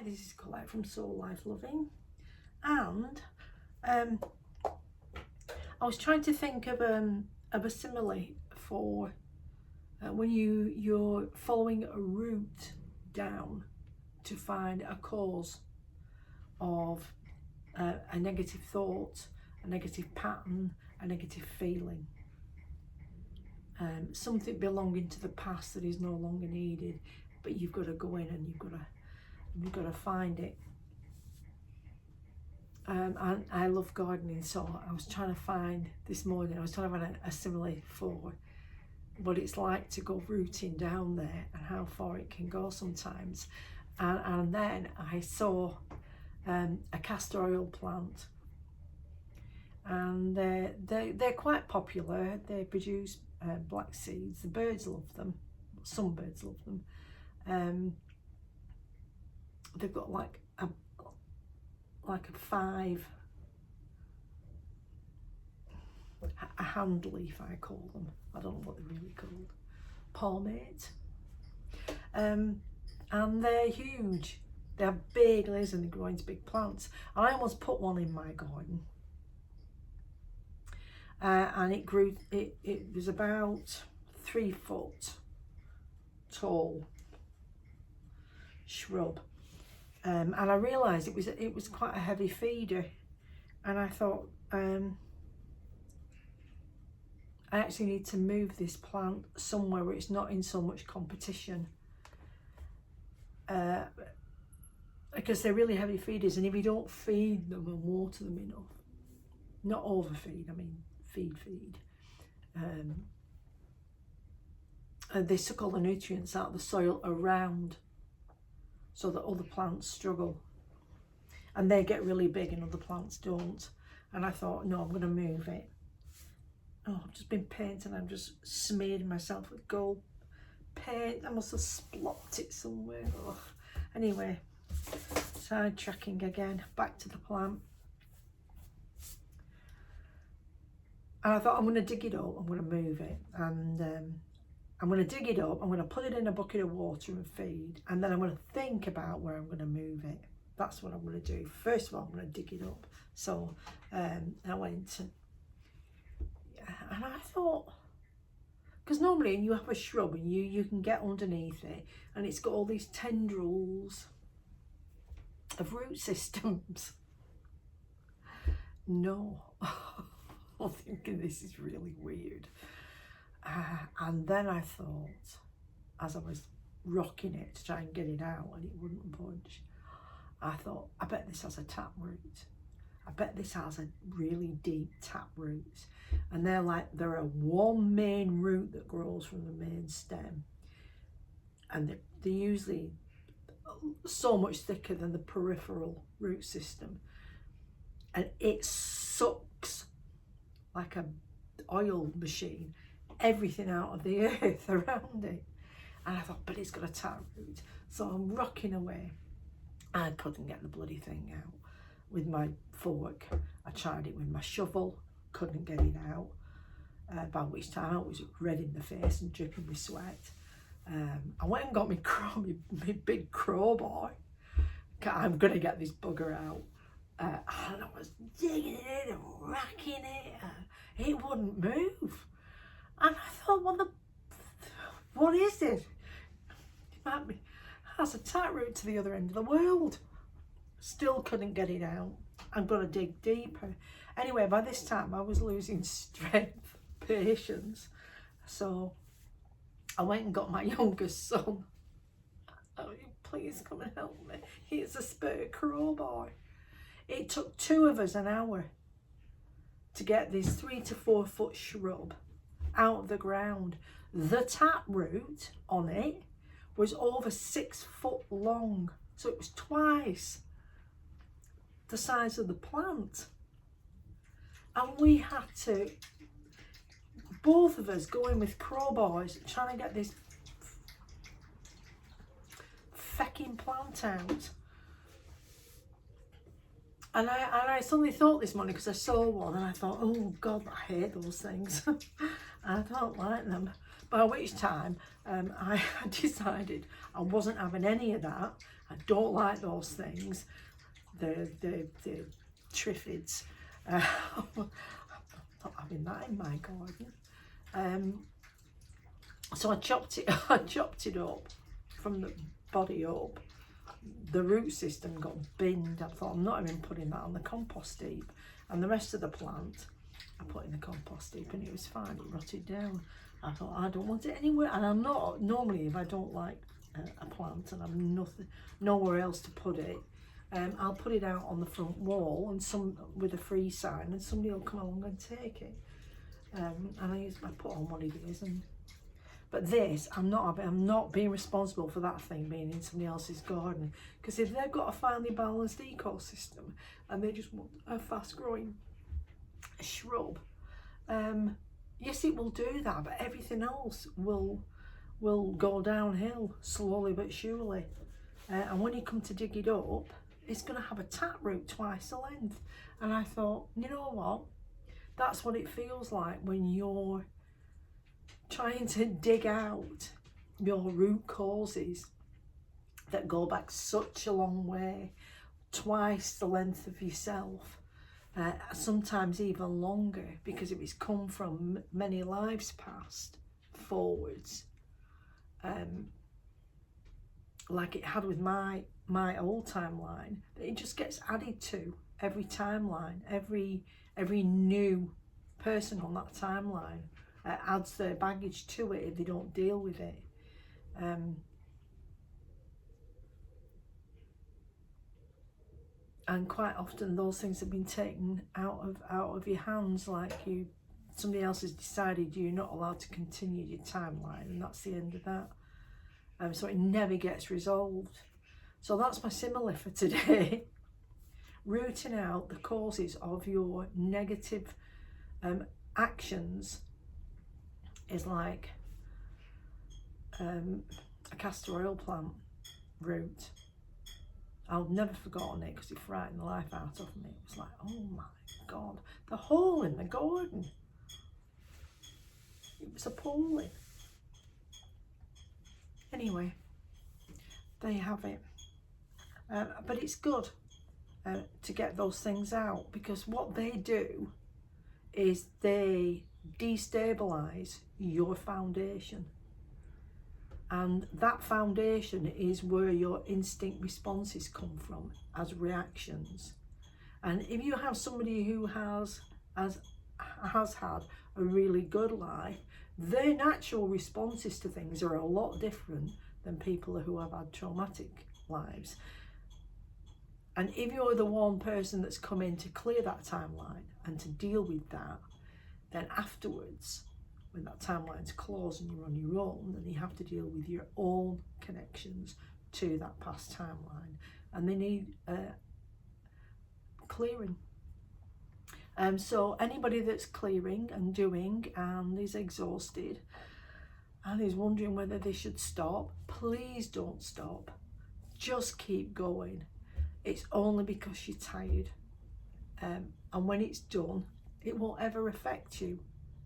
Hi, this is Colette from Soul Life Loving, and I was trying to think of a simile for when you're following a route down to find a cause of a negative thought, a negative pattern, a negative feeling, something belonging to the past that is no longer needed, but you've got to go in and you've got to find it. And I love gardening, so I was trying to find this morning, I was trying to find a simile for what it's like to go rooting down there and how far it can go sometimes. And then I saw a castor oil plant, and they're quite popular. They produce black seeds. The birds love them. Some birds love them. They've got like a 5 a hand leaf, I call them. I don't know what they're really called. Palmate. And they're huge. They have big leaves and they grow into big plants. I almost put one in my garden. And it grew, it was about 3 foot tall shrub. And I realised it was quite a heavy feeder, and I thought I actually need to move this plant somewhere where it's not in so much competition, because they're really heavy feeders, and if you don't feed them and water them enough, not overfeed, I mean feed, they suck all the nutrients out of the soil around, so that other plants struggle and they get really big and other plants don't. And I thought, no, I'm going to move it. Oh, I've just been painting. I've just smeared myself with gold paint. I must have splopped it somewhere. Oh. Anyway, sidetracking again, back to the plant. And I thought, I'm going to dig it up, I'm going to move it, and I'm going to dig it up, I'm going to put it in a bucket of water and feed, and then I'm going to think about where I'm going to move it. That's what I'm going to do. First of all, I'm going to dig it up. So I went and I thought, because normally you have a shrub and you can get underneath it and it's got all these tendrils of root systems. No. I'm thinking this is really weird. And then I thought, as I was rocking it to try and get it out and it wouldn't budge, I thought, I bet this has a tap root. I bet this has a really deep tap root. And they're a one main root that grows from the main stem. And they're usually so much thicker than the peripheral root system. And it sucks like an oil machine everything out of the earth around it. And I thought, but it's got a tap root. So I'm rocking away. I couldn't get the bloody thing out with my fork. I tried it with my shovel, couldn't get it out. By which time I was red in the face and dripping with sweat. I went and got my big crowbar. I'm gonna get this bugger out. And I was digging it in and racking it, and it wouldn't move. And I thought, what is this? It has a taproot to the other end of the world. Still couldn't get it out. I'm gonna dig deeper. Anyway, by this time I was losing strength, patience. So I went and got my youngest son. Oh, please come and help me. Here's a spare crowbar. It took 2 of us an hour to get this 3 to 4 foot shrub out of the ground. The tap root on it was over 6 foot long, so it was twice the size of the plant. And we had to, both of us, go in with crowbars trying to get this fecking plant out. And I suddenly thought this morning, because I saw one and I thought, oh God, I hate those things. I don't like them. By which time I decided I wasn't having any of that. I don't like those things. The triffids. I'm not having that in my garden. So I chopped it up from the body up. The root system got binned. I thought, I'm not even putting that on the compost heap. And the rest of the plant I put in the compost heap, and it was fine. It rotted down. I thought, I don't want it anywhere. And I'm not, normally if I don't like a plant and I've nowhere else to put it, I'll put it out on the front wall and some with a free sign, and somebody will come along and take it. And I put on what it is. But this, I'm not being responsible for that thing being in somebody else's garden, because if they've got a finely balanced ecosystem and they just want a fast growing shrub, yes, it will do that, but everything else will go downhill slowly but surely. And when you come to dig it up, it's going to have a taproot twice the length. And I thought, you know what? That's what it feels like when you're trying to dig out your root causes that go back such a long way, twice the length of yourself, sometimes even longer, because if it's come from many lives past forwards, like it had with my old timeline, it just gets added to every timeline. Every new person on that timeline adds their baggage to it if they don't deal with it. And quite often those things have been taken out of your hands, like somebody else has decided you're not allowed to continue your timeline, and that's the end of that. So it never gets resolved. So that's my simile for today. Rooting out the causes of your negative actions is like a castor oil plant root. I've never forgotten it because it frightened the life out of me. It was like, oh my God, the hole in the garden. It was appalling. Anyway, there you have it. But it's good to get those things out, because what they do is they destabilize your foundation, and that foundation is where your instinct responses come from as reactions. And if you have somebody who has had a really good life, their natural responses to things are a lot different than people who have had traumatic lives. And if you're the one person that's come in to clear that timeline and to deal with that, then afterwards, when that timeline's closed and you're on your own, then you have to deal with your own connections to that past timeline, and they need clearing. So anybody that's clearing and doing and is exhausted and is wondering whether they should stop, please don't stop. Just keep going. It's only because you're tired. And when it's done, it won't ever affect you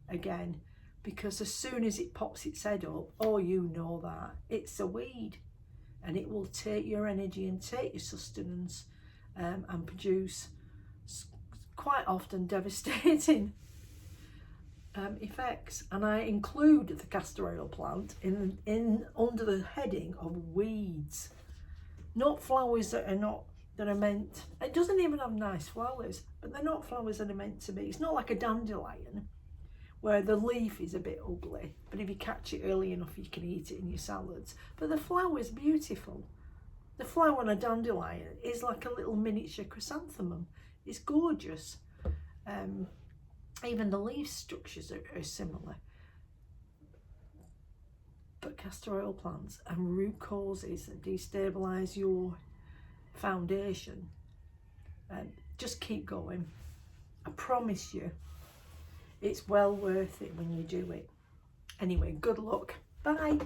again, because as soon as it pops its head up, oh, you know that it's a weed, and it will take your energy and take your sustenance and produce quite often devastating effects. And I include the castor oil plant in under the heading of weeds, not flowers that are meant. It doesn't even have nice flowers, but they're not flowers that are meant to be. It's not like a dandelion where the leaf is a bit ugly, but if you catch it early enough you can eat it in your salads. But the flower is beautiful. The flower on a dandelion is like a little miniature chrysanthemum. It's gorgeous. Even the leaf structures are similar. But castor oil plants and root causes that destabilise your foundation, just keep going. I promise you, it's well worth it when you do it. Anyway, good luck. Bye.